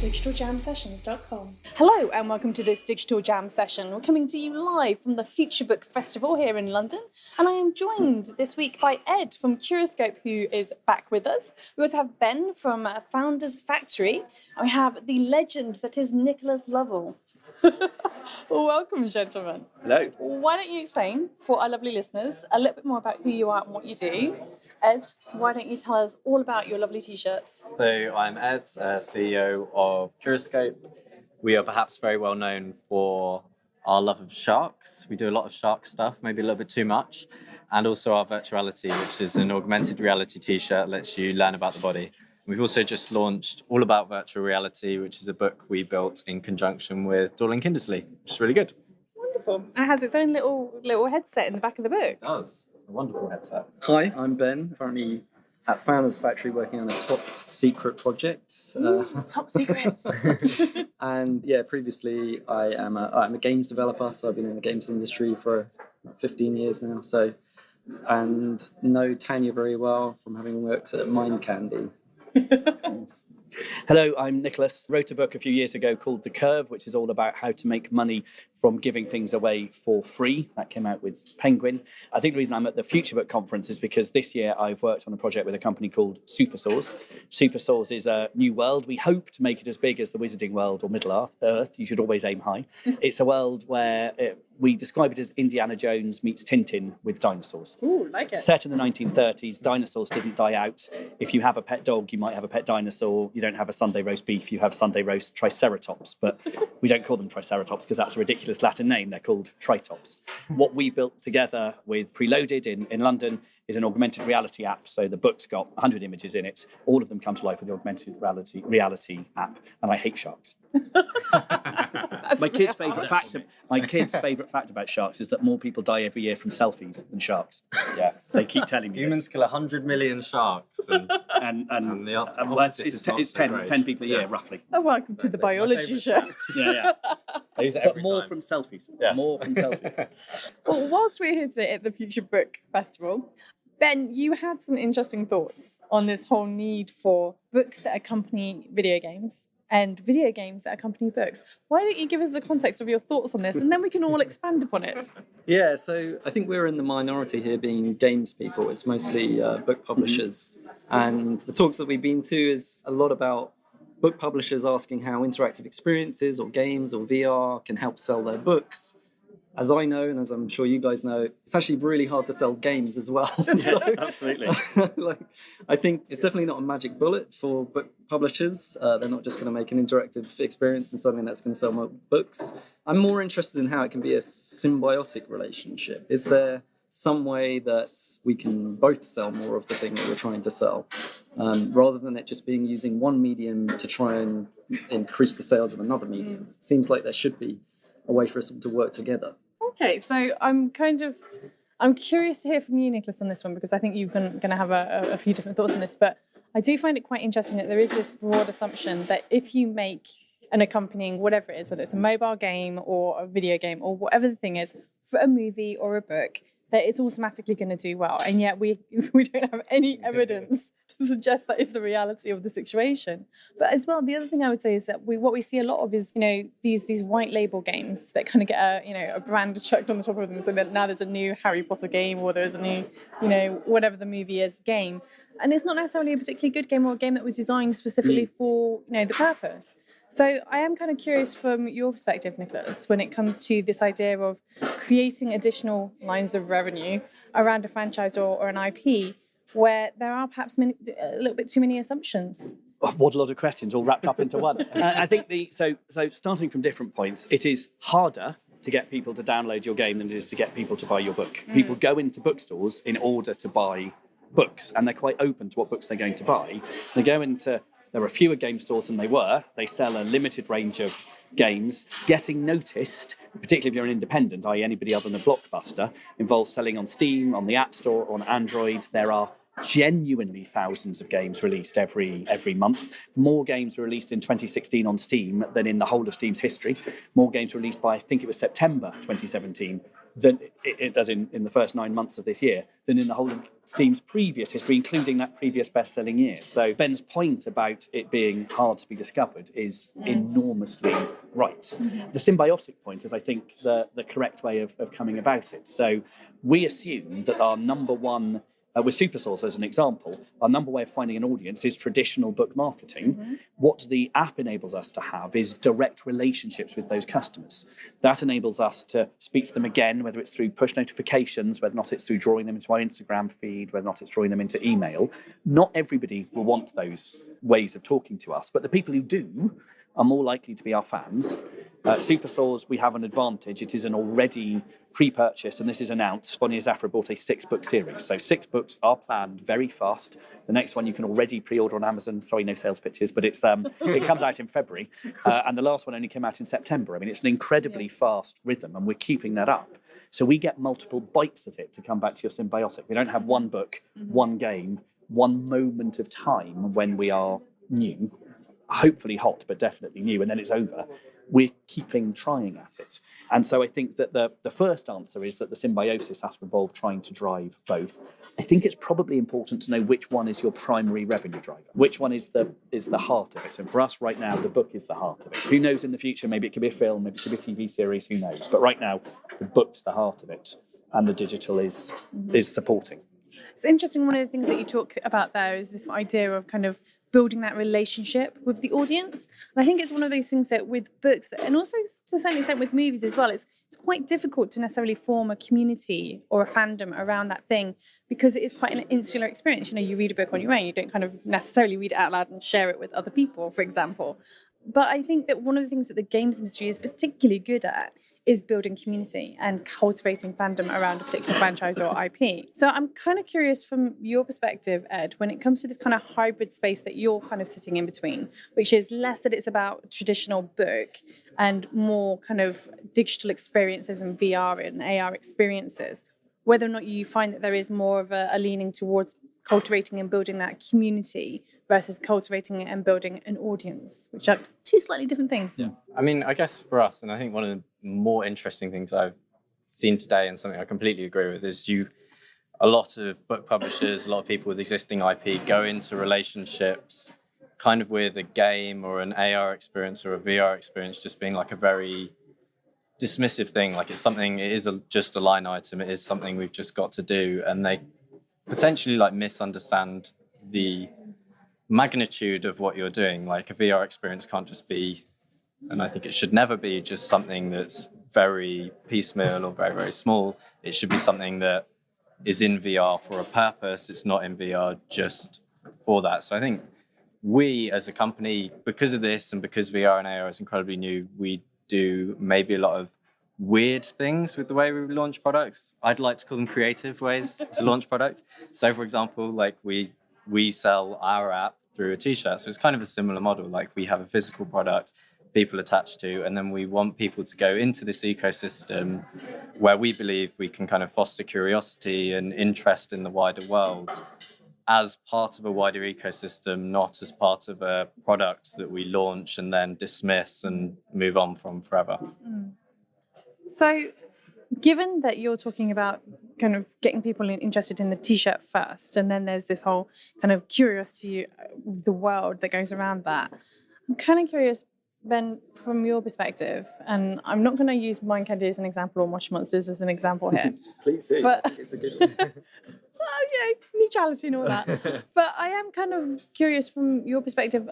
digitaljamsessions.com. Hello and welcome to this Digital Jam session. We're coming to you live from the Future Book Festival here in London, and I am joined this week by Ed from Curoscope, who is back with us. We also have Ben from Founders Factory, and we have the legend that is Nicholas Lovell. Welcome, gentlemen. Hello. Why don't you explain for our lovely listeners a little bit more about who you are and what you do? Ed, why don't you tell us all about your lovely t-shirts? So I'm Ed, CEO of Curoscope. We are perhaps very well known for our love of sharks. We do a lot of shark stuff, maybe a little bit too much. And also our virtuality, which is an augmented reality t-shirt, lets you learn about the body. We've also just launched All About Virtual Reality, which is a book we built in conjunction with Dorling Kindersley, which is really good. Wonderful. It has its own little headset in the back of the book. It does. A wonderful headset. Hi, I'm Ben, currently at Founders Factory working on a top secret project. Top secrets. And yeah, previously I'm a games developer, so I've been in the games industry for 15 years now. And know Tanya very well from having worked at Mind Candy. Hello, I'm Nicholas. Wrote a book a few years ago called The Curve, which is all about how to make money from giving things away for free. That came out with Penguin. I think the reason I'm at the Future Book Conference is because this year I've worked on a project with a company called Supersaws. Supersaws is a new world. We hope to make it as big as the Wizarding World or Middle Earth. You should always aim high. It's a world where we describe it as Indiana Jones meets Tintin with dinosaurs. Ooh, like it. Set in the 1930s, dinosaurs didn't die out. If you have a pet dog, you might have a pet dinosaur. You don't have a Sunday roast beef, you have Sunday roast triceratops. But we don't call them triceratops because that's a ridiculous Latin name. They're called tritops. What we've built together with Preloaded in London is an augmented reality app. So the book's got 100 images in it. All of them come to life with the augmented reality app. And I hate sharks. My kid's favourite fact about sharks is that more people die every year from selfies than sharks. Yes. They keep telling me Humans kill 100 million sharks. And it's 10 people a year, roughly. Oh, welcome to the biology show. Yeah. I use it But every more time. from selfies. Yes. More from selfies. Well, whilst we're here today at the Future Book Festival, Ben, you had some interesting thoughts on this whole need for books that accompany video games and video games that accompany books. Why don't you give us the context of your thoughts on this, and then we can all expand upon it. Yeah, so I think we're in the minority here being games people. It's mostly book publishers. And the talks that we've been to is a lot about book publishers asking how interactive experiences or games or VR can help sell their books. As I know, and as I'm sure you guys know, it's actually really hard to sell games as well. Yes, absolutely. I think it's definitely not a magic bullet for book publishers. They're not just going to make an interactive experience and something that's going to sell more books. I'm more interested in how it can be a symbiotic relationship. Is there some way that we can both sell more of the thing that we're trying to sell, rather than it just being using one medium to try and increase the sales of another medium? It seems like there should be a way for us all to work together. Okay, so I'm curious to hear from you, Nicholas, on this one, because I think you're going to have a few different thoughts on this, but I do find it quite interesting that there is this broad assumption that if you make an accompanying, whatever it is, whether it's a mobile game or a video game or whatever the thing is, for a movie or a book, that it's automatically going to do well. And yet we don't have any evidence to suggest that is the reality of the situation. But as well, the other thing I would say is that what we see a lot of is, these white label games that kind of get a brand chucked on the top of them. So that now there's a new Harry Potter game, or there's a new, whatever the movie is, game. And it's not necessarily a particularly good game or a game that was designed specifically for, the purpose. So I am kind of curious from your perspective, Nicholas, when it comes to this idea of creating additional lines of revenue around a franchise or an IP where there are perhaps a little bit too many assumptions. What a lot of questions all wrapped up into one. I think so starting from different points, it is harder to get people to download your game than it is to get people to buy your book. People go into bookstores in order to buy books, and they're quite open to what books they're going to buy. There are fewer game stores than they were. They sell a limited range of games. Getting noticed, particularly if you're an independent, i.e. anybody other than a Blockbuster, involves selling on Steam, on the App Store, on Android. There are genuinely thousands of games released every month. More games were released in 2016 on Steam than in the whole of Steam's history. More games were released by, I think it was September 2017, than it does in the first 9 months of this year than in the whole of Steam's previous history, including that previous best-selling year. So Ben's point about it being hard to be discovered is enormously right. The symbiotic point is, I think, the correct way of coming about it. So we assume that our number one, with Supersource as an example, our number way of finding an audience is traditional book marketing. What the app enables us to have is direct relationships with those customers. That enables us to speak to them again, whether it's through push notifications, whether or not it's through drawing them into our Instagram feed, whether or not it's drawing them into email. Not everybody will want those ways of talking to us, but the people who do are more likely to be our fans. Superstores, we have an advantage. It is an already pre-purchase, and this is announced. Bonnier Zafra bought a 6-book series. So 6 books are planned very fast. The next one you can already pre-order on Amazon. Sorry, no sales pitches, but it comes out in February. And the last one only came out in September. I mean, it's an incredibly fast rhythm, and we're keeping that up. So we get multiple bites at it, to come back to your symbiotic. We don't have one book, one game, one moment of time when we are new, hopefully hot, but definitely new, and then it's over. We're keeping trying at it. And so I think that the first answer is that the symbiosis has to involve trying to drive both. I think it's probably important to know which one is your primary revenue driver, which one is the heart of it. And for us right now, the book is the heart of it. Who knows in the future, maybe it could be a film, maybe it could be a TV series, who knows. But right now, the book's the heart of it, and the digital is supporting. It's interesting. One of the things that you talk about there is this idea of kind of building that relationship with the audience. And I think it's one of those things that with books, and also to a certain extent with movies as well, it's quite difficult to necessarily form a community or a fandom around that thing, because it is quite an insular experience. You know, you read a book on your own, you don't kind of necessarily read it out loud and share it with other people, for example. But I think that one of the things that the games industry is particularly good at is building community and cultivating fandom around a particular franchise or IP. So I'm kind of curious from your perspective, Ed, when it comes to this kind of hybrid space that you're kind of sitting in between, which is less that it's about traditional book and more kind of digital experiences and VR and AR experiences, whether or not you find that there is more of a leaning towards cultivating and building that community versus cultivating and building an audience, which are two slightly different things. Yeah. I mean, I guess for us, and I think one of the more interesting things I've seen today, and something I completely agree with, is a lot of book publishers, a lot of people with existing IP go into relationships kind of with a game or an AR experience or a VR experience just being like a very dismissive thing. Like it is just a line item. It is something we've just got to do. And they potentially like misunderstand the magnitude of what you're doing. Like a VR experience can't just be, and I think it should never be, just something that's very piecemeal or very, very small. It should be something that is in VR for a purpose. It's not in VR just for that. So I think we as a company, because of this and because VR and AR is incredibly new, we do maybe a lot of weird things with the way we launch products. I'd like to call them creative ways to launch products. So for example, like we sell our app through a t-shirt. So it's kind of a similar model. Like we have a physical product people attached to, and then we want people to go into this ecosystem where we believe we can kind of foster curiosity and interest in the wider world as part of a wider ecosystem, not as part of a product that we launch and then dismiss and move on from forever. So given that you're talking about kind of getting people interested in the t-shirt first, and then there's this whole kind of curiosity of the world that goes around that, I'm kind of curious, Ben, from your perspective, and I'm not going to use Mind Candy as an example or Mosh Monsters as an example here. Please do. But It's a good one. well, yeah, neutrality and all that. But I am kind of curious from your perspective.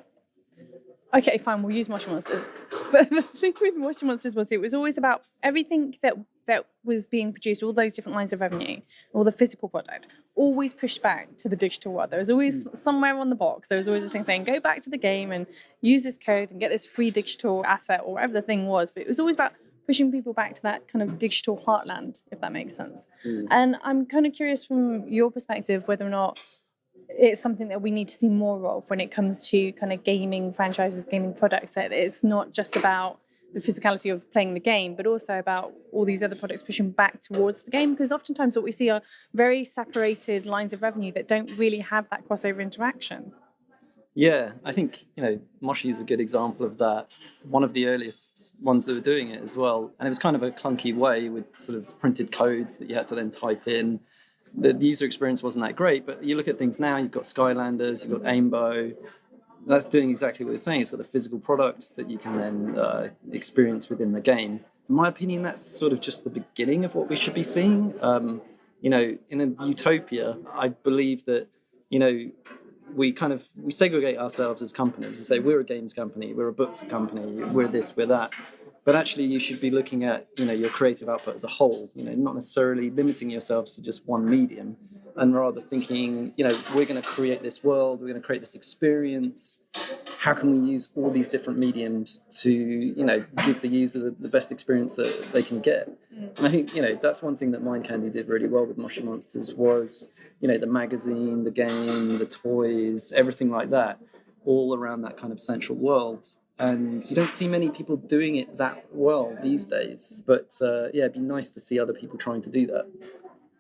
Okay, fine, we'll use Mosh Monsters. But the thing with Mosh Monsters was it was always about everything that was being produced, all those different lines of revenue, all the physical product, always pushed back to the digital world. There was always somewhere on the box, there was always a thing saying, go back to the game and use this code and get this free digital asset or whatever the thing was. But it was always about pushing people back to that kind of digital heartland, if that makes sense. And I'm kind of curious from your perspective whether or not it's something that we need to see more of when it comes to kind of gaming franchises, gaming products, that it's not just about the physicality of playing the game, but also about all these other products pushing back towards the game. Because oftentimes what we see are very separated lines of revenue that don't really have that crossover interaction. Yeah, I think, Moshi is a good example of that. One of the earliest ones that were doing it as well. And it was kind of a clunky way with sort of printed codes that you had to then type in. The user experience wasn't that great, but you look at things now, you've got Skylanders, you've got Aimbo. That's doing exactly what you're saying. It's got the physical product that you can then experience within the game. In my opinion, that's sort of just the beginning of what we should be seeing. In a utopia, I believe that, we segregate ourselves as companies and say we're a games company, we're a books company, we're this, we're that. But actually, you should be looking at your creative output as a whole. Not necessarily limiting yourselves to just one medium, and rather thinking, we're going to create this world, we're going to create this experience. How can we use all these different mediums to give the user the best experience that they can get? And I think that's one thing that Mind Candy did really well with Moshi Monsters was the magazine, the game, the toys, everything like that, all around that kind of central world. And you don't see many people doing it that well these days. But it'd be nice to see other people trying to do that.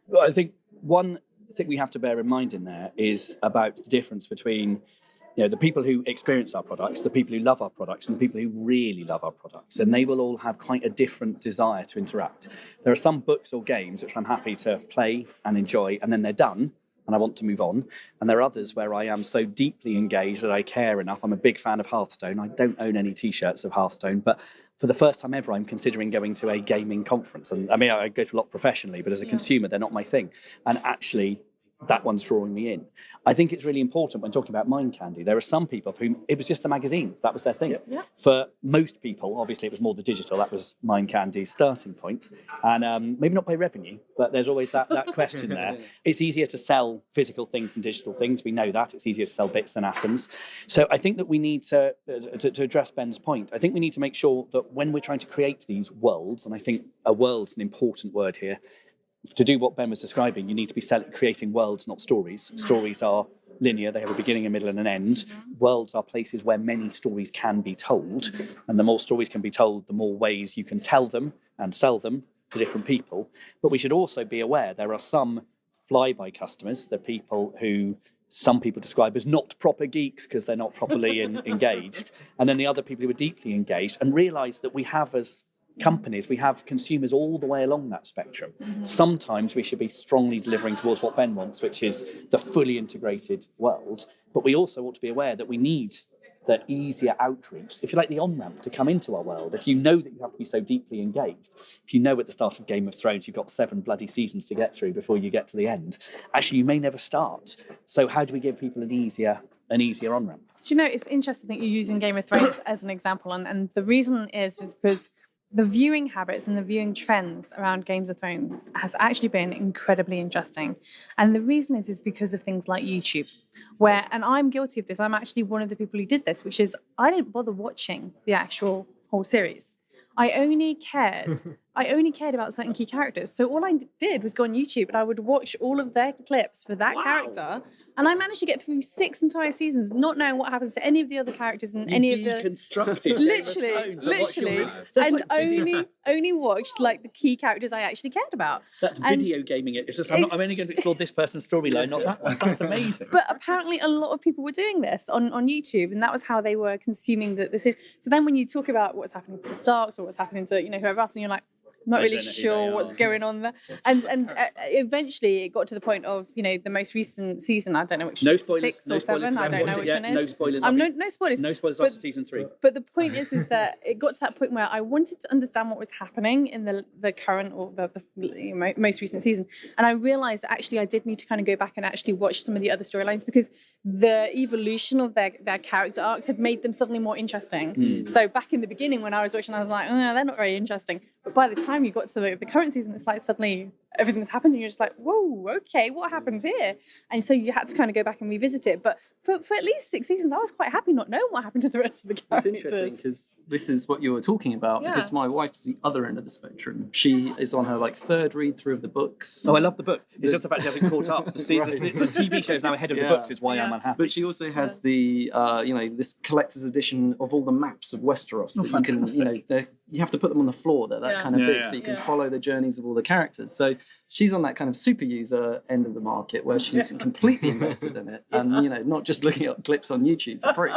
Well, I think one thing we have to bear in mind in there is about the difference between the people who experience our products, the people who love our products, and the people who really love our products. And they will all have quite a different desire to interact. There are some books or games which I'm happy to play and enjoy, and then they're done, and I want to move on. And there are others where I am so deeply engaged that I care enough. I'm a big fan of Hearthstone. I don't own any T-shirts of Hearthstone, but for the first time ever, I'm considering going to a gaming conference. And I mean, I go to a lot professionally, but as a consumer, they're not my thing. And actually, that one's drawing me in. I think it's really important when talking about Mind Candy. There are some people for whom it was just a magazine. That was their thing. Yeah. For most people, obviously, it was more the digital. That was Mind Candy's starting point. And maybe not by revenue, but there's always that question there. It's easier to sell physical things than digital things. We know that. It's easier to sell bits than atoms. So I think that we need to address Ben's point, I think we need to make sure that when we're trying to create these worlds, and I think a world's an important word here, to do what Ben was describing, you need to be creating worlds, not stories. Stories are linear. They have a beginning, a middle, and an end. Worlds are places where many stories can be told. And the more stories can be told, the more ways you can tell them and sell them to different people. But we should also be aware there are some fly-by customers, the people who some people describe as not proper geeks because they're not properly engaged. And then the other people who are deeply engaged, and realise that we have as companies, we have consumers all the way along that spectrum. Sometimes we should be strongly delivering towards what Ben wants, which is the fully integrated world. But we also ought to be aware that we need the easier outreach, if you like, the on-ramp to come into our world. If you know that you have to be so deeply engaged, if you know at the start of Game of Thrones you've got 7 bloody seasons to get through before you get to the end, actually you may never start. So how do we give people an easier on-ramp? Do you know, it's interesting that you're using Game of Thrones as an example, and the reason is because the viewing habits and the viewing trends around Games of Thrones has actually been incredibly interesting. And the reason is because of things like YouTube, and I'm guilty of this, I'm actually one of the people who did this, which is I didn't bother watching the actual whole series. I only cared about certain key characters. So all I did was go on YouTube and I would watch all of their clips for that character. And I managed to get through 6 entire seasons, not knowing what happens to any of the other characters and any of the literally, and only watched like the key characters I actually cared about. That's video gaming it. It's just I'm only going to explore this person's storyline, not that one. Sounds amazing. But apparently, a lot of people were doing this on YouTube, and that was how they were consuming the series. So then, when you talk about what's happening to the Starks or what's happening to whoever else, and you're like, not really sure what's going on there. And eventually it got to the point of, the most recent season, I don't know which, 6 or 7, I don't know which one is. No spoilers. No spoilers. No spoilers after season 3. But the point is that it got to that point where I wanted to understand what was happening in the current or the most recent season. And I realised actually I did need to kind of go back and actually watch some of the other storylines because the evolution of their character arcs had made them suddenly more interesting. So back in the beginning when I was watching, I was like, oh, they're not very interesting. But by the time you got to the current season, it's like suddenly everything's happened and you're just like, whoa, okay, what happens here? And so you had to kind of go back and revisit it. But for at least 6 seasons, I was quite happy not knowing what happened to the rest of the characters. It's interesting because this is what you were talking about, because my wife's the other end of the spectrum. She is on her 3rd read through of the books. Oh, I love the book. It's just the fact she hasn't caught up. The TV show is now ahead of the books is why I'm unhappy. But she also has the, this collector's edition of all the maps of Westeros that you can, you have to put them on the floor. They're that kind of big, so you can follow the journeys of all the characters. So she's on that kind of super user end of the market where she's completely invested in it, and not just looking at clips on YouTube for free.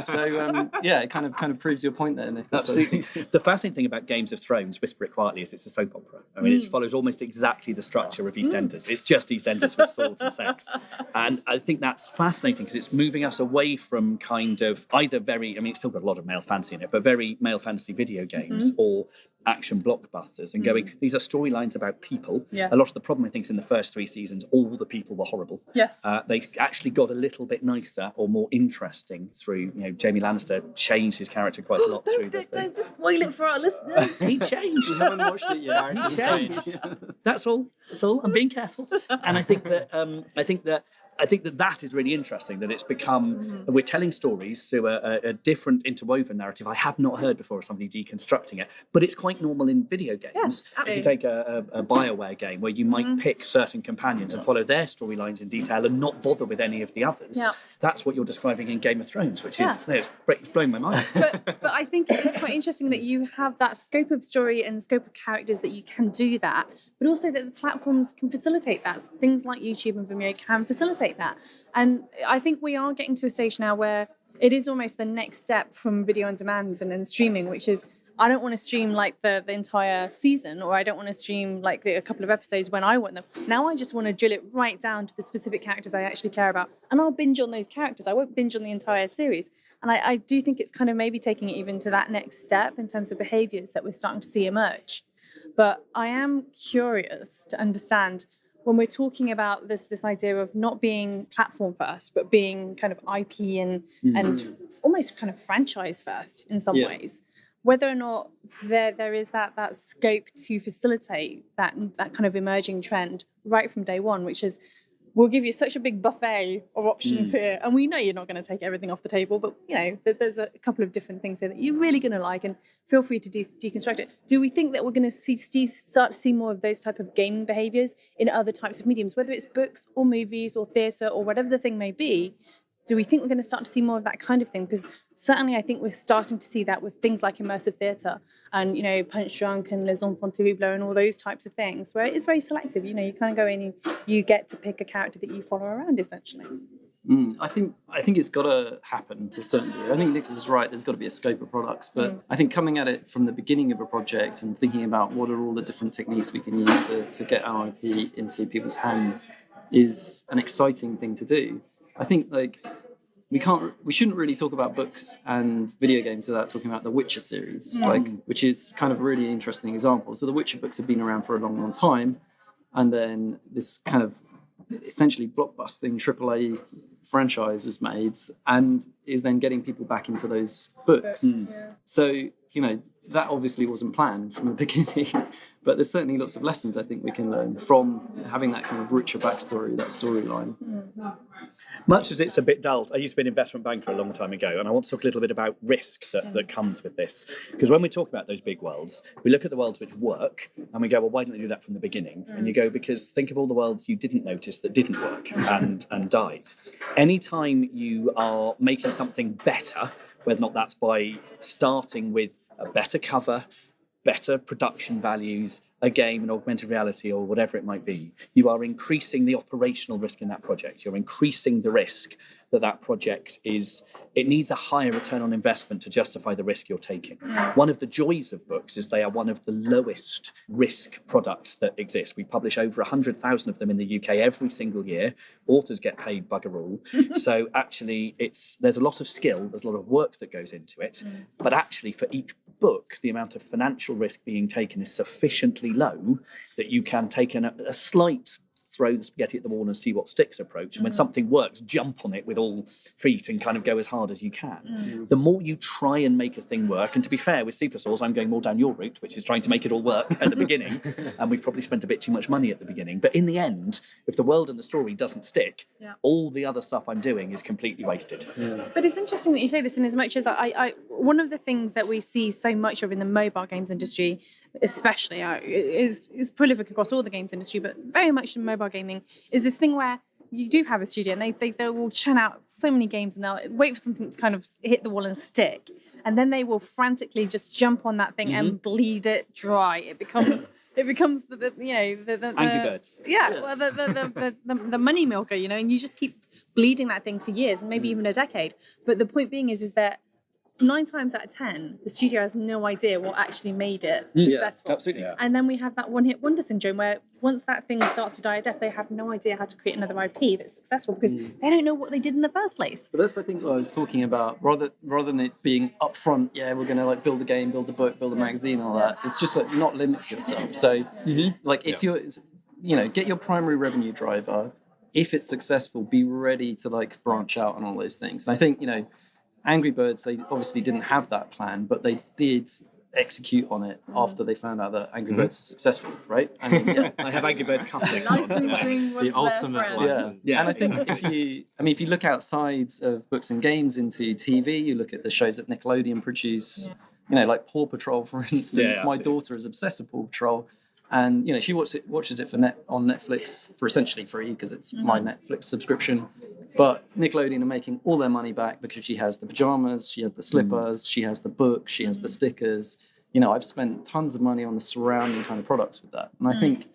So it kind of proves your point there, Nick. Absolutely. The fascinating thing about Games of Thrones, whisper it quietly, is it's a soap opera. I mean, it follows almost exactly the structure of EastEnders. It's just EastEnders with swords and sex. And I think that's fascinating because it's moving us away from kind of either it's still got a lot of male fantasy in it, but very male fantasy video games or action blockbusters and going, these are storylines about people. Yes. A lot of the problem, I think, is in the first 3 seasons, all the people were horrible. Yes. They actually got a little bit nicer or more interesting through, Jamie Lannister changed his character quite a lot through the thing. Don't spoil it for our listeners. He changed. You haven't watched it yet. He changed. That's all. I'm being careful. And I think that is really interesting, that it's become, we're telling stories through a different interwoven narrative I have not heard before of somebody deconstructing it, but it's quite normal in video games. Yes, if you take a BioWare game where you might pick certain companions and follow their storylines in detail and not bother with any of the others, that's what you're describing in Game of Thrones, which is, it's blowing my mind. But I think it's quite interesting that you have that scope of story and scope of characters that you can do that, but also that the platforms can facilitate that. Things like YouTube and Vimeo can facilitate that. And I think we are getting to a stage now where it is almost the next step from video on demand and then streaming, which is, I don't want to stream like the entire season, or I don't want to stream like a couple of episodes when I want them. Now I just want to drill it right down to the specific characters I actually care about, and I'll binge on those characters. I won't binge on the entire series. And I do think it's kind of maybe taking it even to that next step in terms of behaviours that we're starting to see emerge. But I am curious to understand, when we're talking about this idea of not being platform first, but being kind of IP and almost kind of franchise first in some ways, whether or not there is that scope to facilitate that kind of emerging trend right from day one, which is, we'll give you such a big buffet of options here, and we know you're not going to take everything off the table, but there's a couple of different things here that you're really going to like, and feel free to deconstruct it. Do we think that we're going to start to see more of those type of gaming behaviors in other types of mediums, whether it's books or movies or theatre or whatever the thing may be? Do we think we're going to start to see more of that kind of thing? Because certainly I think we're starting to see that with things like immersive theatre and, Punch Drunk and Les Enfants Terribles and all those types of things, where it's very selective. You kind of go in and you get to pick a character that you follow around, essentially. I think it's got to happen to a certain degree. I think Nicholas is right. There's got to be a scope of products, but I think coming at it from the beginning of a project and thinking about what are all the different techniques we can use to get our IP into people's hands is an exciting thing to do. I think we shouldn't really talk about books and video games without talking about the Witcher series, which is kind of a really interesting example. So the Witcher books have been around for a long, long time, and then this kind of essentially blockbusting AAA franchise was made and is then getting people back into those books. So, that obviously wasn't planned from the beginning, but there's certainly lots of lessons I think we can learn from having that kind of richer backstory, that storyline. Much as it's a bit dull, I used to be an investment banker a long time ago, and I want to talk a little bit about risk that comes with this. Because when we talk about those big worlds, we look at the worlds which work, and we go, well, why didn't they do that from the beginning? And you go, because think of all the worlds you didn't notice that didn't work and died. Anytime you are making something better, whether or not that's by starting with a better cover, better production values, a game, an augmented reality, or whatever it might be, you are increasing the operational risk in that project. You're increasing the risk that project it needs a higher return on investment to justify the risk you're taking. One of the joys of books is they are one of the lowest risk products that exist. We publish over 100,000 of them in the UK every single year. Authors get paid bugger all. So actually there's a lot of skill, there's a lot of work that goes into it, but actually for each book, the amount of financial risk being taken is sufficiently low that you can take a slight throw the spaghetti at the wall and see what sticks approach. And when something works, jump on it with all feet and kind of go as hard as you can. The more you try and make a thing work, and to be fair, with Supersaws, I'm going more down your route, which is trying to make it all work at the beginning. And we've probably spent a bit too much money at the beginning. But in the end, if the world and the story doesn't stick, all the other stuff I'm doing is completely wasted. But it's interesting that you say this, in as much as I one of the things that we see so much of in the mobile games industry, especially, is prolific across all the games industry, but very much in mobile gaming, is this thing where you do have a studio and they will churn out so many games and they'll wait for something to kind of hit the wall and stick, and then they will frantically just jump on that thing and bleed it dry. It it becomes the Angry Birds. Yeah, well, the money milker, and you just keep bleeding that thing for years and maybe even a decade. But the point being is that 9 times out of 10, the studio has no idea what actually made it successful. Absolutely. Yeah. And then we have that one-hit wonder syndrome where once that thing starts to die a death, they have no idea how to create another IP that's successful because they don't know what they did in the first place. But that's, I think, what I was talking about. Rather than it being upfront, we're going to like build a game, build a book, build a magazine, all that. It's just like not limit yourself. So, like, if you're, get your primary revenue driver. If it's successful, be ready to like branch out on all those things. And I think, Angry Birds, they obviously didn't have that plan, but they did execute on it after they found out that Angry Birds was successful, right? I mean, I have Angry Birds cufflinks. Licensing was The ultimate their friend. license. Yeah. And I think if you look outside of books and games into TV, you look at the shows that Nickelodeon produce, like Paw Patrol, for instance. My absolutely. daughter is obsessed with Paw Patrol. And she watches it on Netflix for essentially free because it's my Netflix subscription. But Nickelodeon are making all their money back because she has the pajamas, she has the slippers, she has the book, she has the stickers. I've spent tons of money on the surrounding kind of products with that. And I think,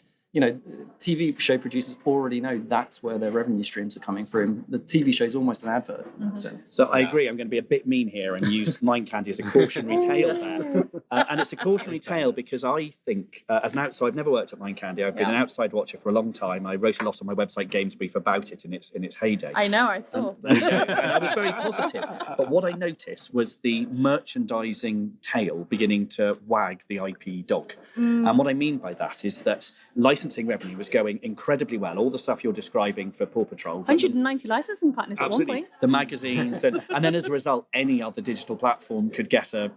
TV show producers already know that's where their revenue streams are coming from. The TV show is almost an advert in that sense. So I agree. I'm going to be a bit mean here and use Mind Candy as a cautionary tale there. And it's a cautionary tale because I think, as an outside, I've never worked at Mind Candy. I've been an outside watcher for a long time. I wrote a lot on my website, Games Brief, about it in its heyday. I know, I saw. And I was very positive. But what I noticed was the merchandising tail beginning to wag the IP dog. And what I mean by that is that licensing revenue was going incredibly well. All the stuff you're describing for Paw Patrol. 190 licensing partners at one point. The magazines, and then as a result, any other digital platform could get a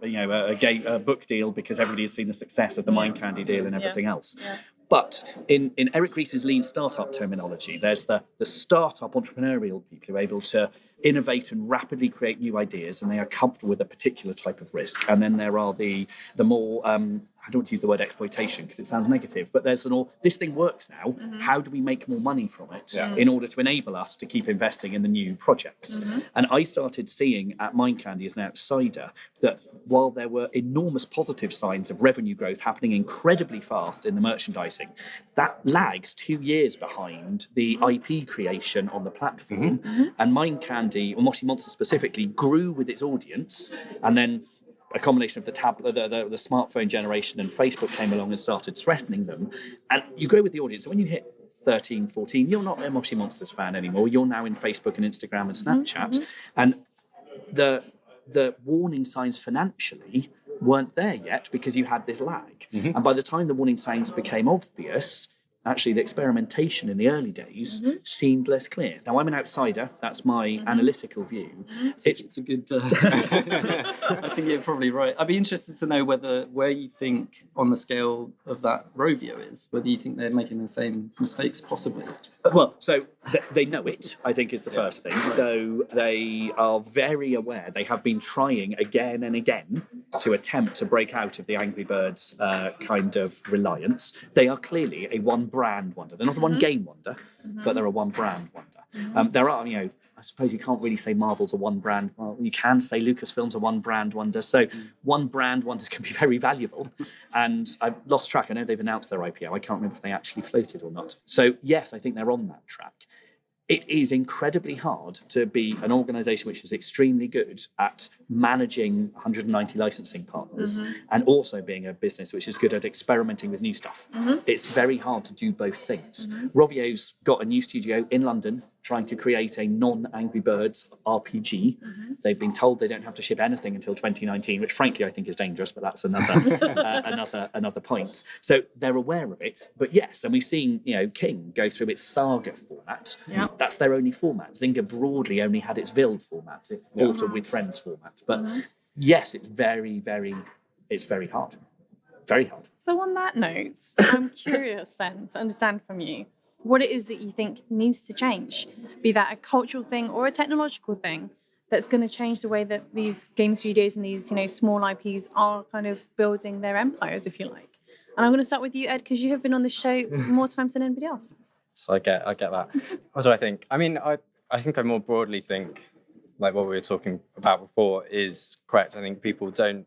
book deal because everybody has seen the success of the Mind Candy deal and everything else. Yeah. But in Eric Ries's lean startup terminology, there's the startup entrepreneurial people who are able to innovate and rapidly create new ideas, and they are comfortable with a particular type of risk. And then there are the more I don't want to use the word exploitation because it sounds negative, but there's this thing works now. How do we make more money from it in order to enable us to keep investing in the new projects? And I started seeing at Mind Candy as an outsider that while there were enormous positive signs of revenue growth happening incredibly fast in the merchandising, that lags 2 years behind the IP creation on the platform. And Mind Candy, or Moshi Monster specifically, grew with its audience, and then a combination of the smartphone generation and Facebook came along and started threatening them. And you grow with the audience. So when you hit 13, 14, you're not a Moshi Monsters fan anymore. You're now in Facebook and Instagram and Snapchat. And the warning signs financially weren't there yet because you had this lag. And by the time the warning signs became obvious, actually the experimentation in the early days seemed less clear. Now, I'm an outsider. That's my analytical view. It's a good... I think you're probably right. I'd be interested to know where you think on the scale of that Rovio is, whether you think they're making the same mistakes possibly. Well, so they know it, I think, is the first thing. So they are very aware. They have been trying again and again to attempt to break out of the Angry Birds kind of reliance. They are clearly a one-brand wonder. They're not a one-game wonder, but they're a one-brand wonder. There are, I suppose you can't really say Marvel's a one-brand. Well, you can say Lucasfilm's a one-brand wonder. So one-brand wonders can be very valuable. And I've lost track. I know they've announced their IPO. I can't remember if they actually floated or not. So, yes, I think they're on that track. It is incredibly hard to be an organisation which is extremely good at managing 190 licensing partners and also being a business which is good at experimenting with new stuff. It's very hard to do both things. Rovio's got a new studio in London trying to create a non-Angry Birds RPG. They've been told they don't have to ship anything until 2019, which frankly I think is dangerous, but that's another point. So they're aware of it. But yes, and we've seen King go through its Saga format. That's their only format. Zynga broadly only had its Ville format, Author with Friends format. But yes, it's very, very hard. Very hard. So on that note, I'm curious then to understand from you what it is that you think needs to change, be that a cultural thing or a technological thing that's going to change the way that these game studios and these small IPs are kind of building their empires, if you like. And I'm going to start with you, Ed, because you have been on this show more times than anybody else. So I get that. What do I think? I mean, I think I more broadly think, like what we were talking about before, is correct. I think people don't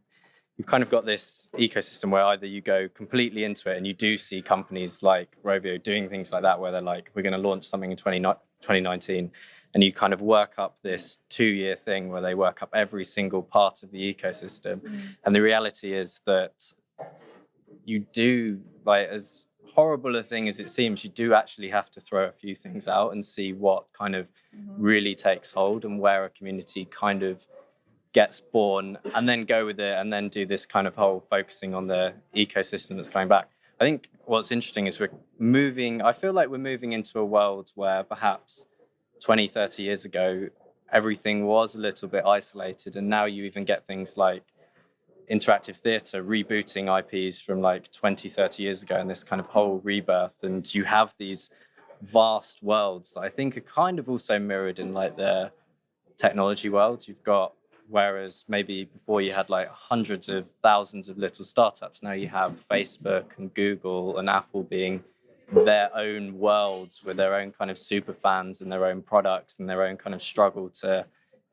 you've kind of got this ecosystem where either you go completely into it, and you do see companies like Rovio doing things like that, where they're like, we're going to launch something in 2019, and you kind of work up this 2-year thing where they work up every single part of the ecosystem. And the reality is that you do, like, as horrible a thing as it seems, you do actually have to throw a few things out and see what kind of really takes hold, and where a community kind of gets born, and then go with it, and then do this kind of whole focusing on the ecosystem that's going back. I think what's interesting is I feel like we're moving into a world where perhaps 20, 30 years ago, everything was a little bit isolated, and now you even get things like interactive theatre rebooting IPs from like 20, 30 years ago, and this kind of whole rebirth, and you have these vast worlds that I think are kind of also mirrored in like the technology world. You've got, whereas maybe before you had like hundreds of thousands of little startups, now you have Facebook and Google and Apple being their own worlds with their own kind of super fans and their own products and their own kind of struggle to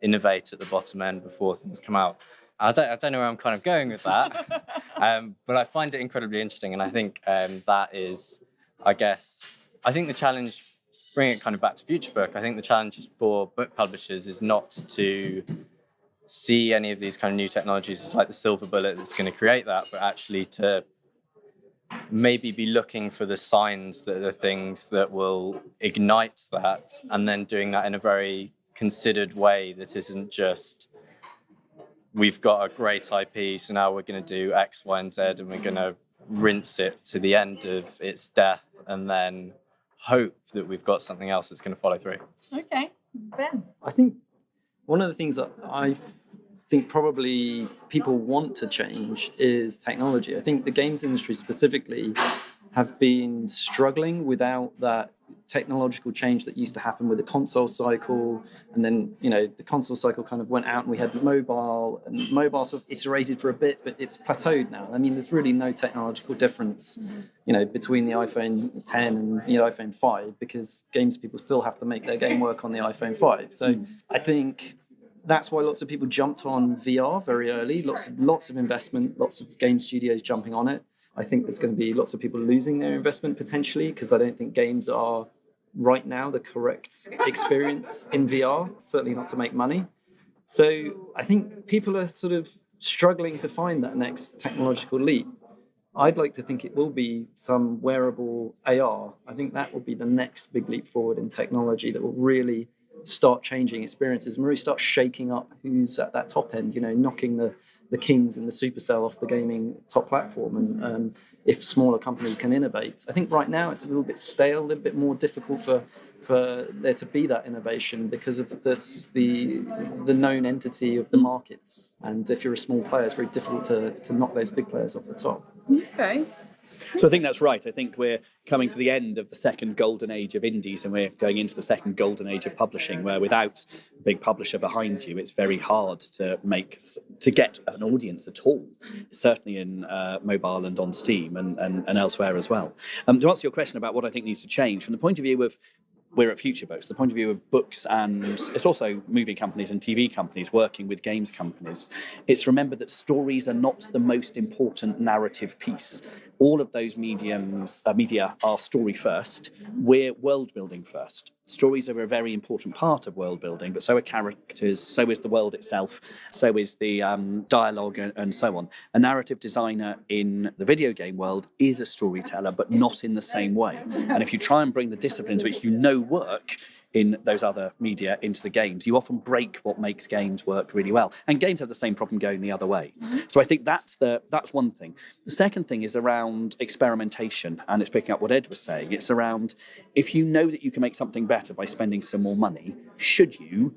innovate at the bottom end before things come out. I don't know where I'm kind of going with that, but I find it incredibly interesting, and I think that is, I think the challenge, bringing it kind of back to Future Book, I think the challenge for book publishers is not to see any of these kind of new technologies as like the silver bullet that's going to create that, but actually to maybe be looking for the signs that are the things that will ignite that, and then doing that in a very considered way that isn't just, we've got a great IP, so now we're going to do X, Y, and Z, and we're going to rinse it to the end of its death, and then hope that we've got something else that's going to follow through. Okay, Ben. I think one of the things that I think probably people want to change is technology. I think the games industry specifically have been struggling without that technological change that used to happen with the console cycle, and then the console cycle kind of went out and we had mobile, and mobile sort of iterated for a bit, but it's plateaued now. I mean, there's really no technological difference between the iPhone 10 and the iPhone 5, because games people still have to make their game work on the iPhone 5. So I think that's why lots of people jumped on VR very early, lots of investment, lots of game studios jumping on it. I think there's going to be lots of people losing their investment potentially, because I don't think games are right now the correct experience in VR, certainly not to make money. So I think people are sort of struggling to find that next technological leap. I'd like to think it will be some wearable AR. I think that will be the next big leap forward in technology that will really start changing experiences and really start shaking up who's at that top end, knocking the kings and the supercell off the gaming top platform. And if smaller companies can innovate, I think right now it's a little bit stale, a little bit more difficult for there to be that innovation because of the known entity of the markets. And if you're a small player, it's very difficult to knock those big players off the top. Okay. So I think that's right. I think we're coming to the end of the second golden age of indies, and we're going into the second golden age of publishing, where without a big publisher behind you, it's very hard to get an audience at all, certainly in mobile and on Steam and elsewhere as well. To answer your question about what I think needs to change, from the point of view of we're at Future Books, the point of view of books, and it's also movie companies and TV companies working with games companies, it's remember that stories are not the most important narrative piece. All of those media are story first. We're world building first. Stories are a very important part of world building, but so are characters, so is the world itself, so is the dialogue and so on. A narrative designer in the video game world is a storyteller, but not in the same way. And if you try and bring the disciplines which work in those other media into the games, you often break what makes games work really well. And games have the same problem going the other way. So I think that's one thing. The second thing is around experimentation, and it's picking up what Ed was saying. It's around, if you know that you can make something better by spending some more money, should you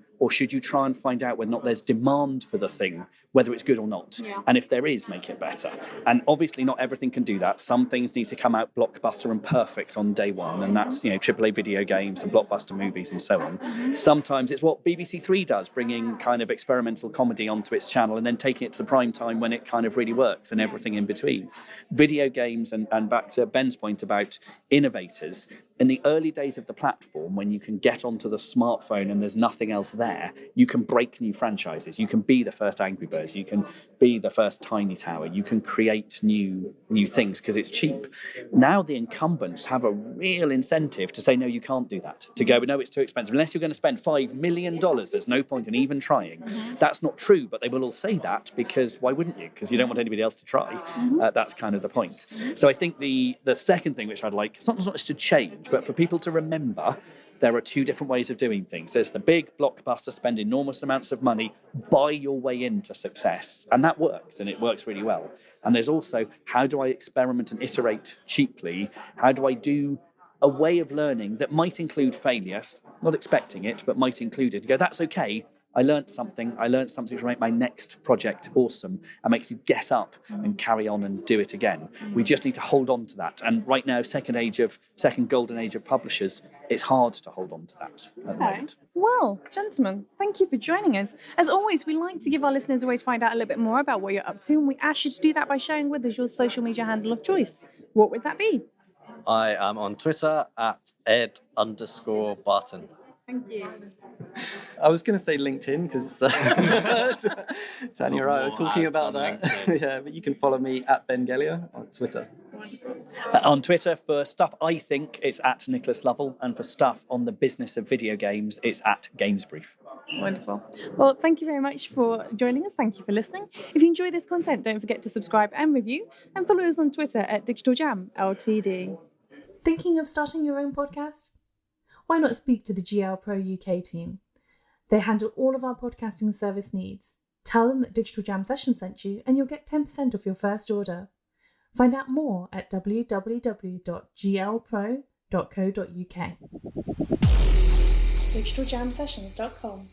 try and find out whether or not there's demand for the thing, whether it's good or not? Yeah. And if there is, make it better. And obviously not everything can do that. Some things need to come out blockbuster and perfect on day one, and that's AAA video games and blockbuster movies and so on. Sometimes it's what BBC Three does, bringing kind of experimental comedy onto its channel and then taking it to the prime time when it kind of really works, and everything in between. Video games, and back to Ben's point about innovators, in the early days of the platform, when you can get onto the smartphone and there's nothing else there, you can break new franchises. You can be the first Angry Birds. You can be the first Tiny Tower. You can create new things because it's cheap. Now the incumbents have a real incentive to say, no, you can't do that. To go, no, it's too expensive. Unless you're going to spend $5 million, there's no point in even trying. That's not true, but they will all say that because why wouldn't you? Because you don't want anybody else to try. That's kind of the point. So I think the second thing which I'd like, it's not just to change, but for people to remember, there are two different ways of doing things. There's the big blockbuster, spend enormous amounts of money, buy your way into success. And that works, and it works really well. And there's also, how do I experiment and iterate cheaply? How do I do a way of learning that might include failures, not expecting it, but might include it? You go, that's okay. I learned something to make my next project awesome, and makes you get up and carry on and do it again. We just need to hold on to that. And right now, second golden age of publishers, it's hard to hold on to that at the moment. Well, gentlemen, thank you for joining us. As always, we like to give our listeners a way to find out a little bit more about what you're up to, and we ask you to do that by sharing with us your social media handle of choice. What would that be? I am on Twitter at ed_Barton. Thank you. I was going to say LinkedIn because Tanya and I were talking about that. Yeah, but you can follow me at Ben Gellier on Twitter. On Twitter, for stuff I think, it's at Nicholas Lovell, and for stuff on the business of video games, it's at Gamesbrief. Wonderful. Well, thank you very much for joining us. Thank you for listening. If you enjoy this content, don't forget to subscribe and review, and follow us on Twitter at Digital Jam Ltd. Thinking of starting your own podcast? Why not speak to the GL Pro UK team? They handle all of our podcasting service needs. Tell them that Digital Jam Session sent you and you'll get 10% off your first order. Find out more at www.glpro.co.uk. digitaljamsessions.com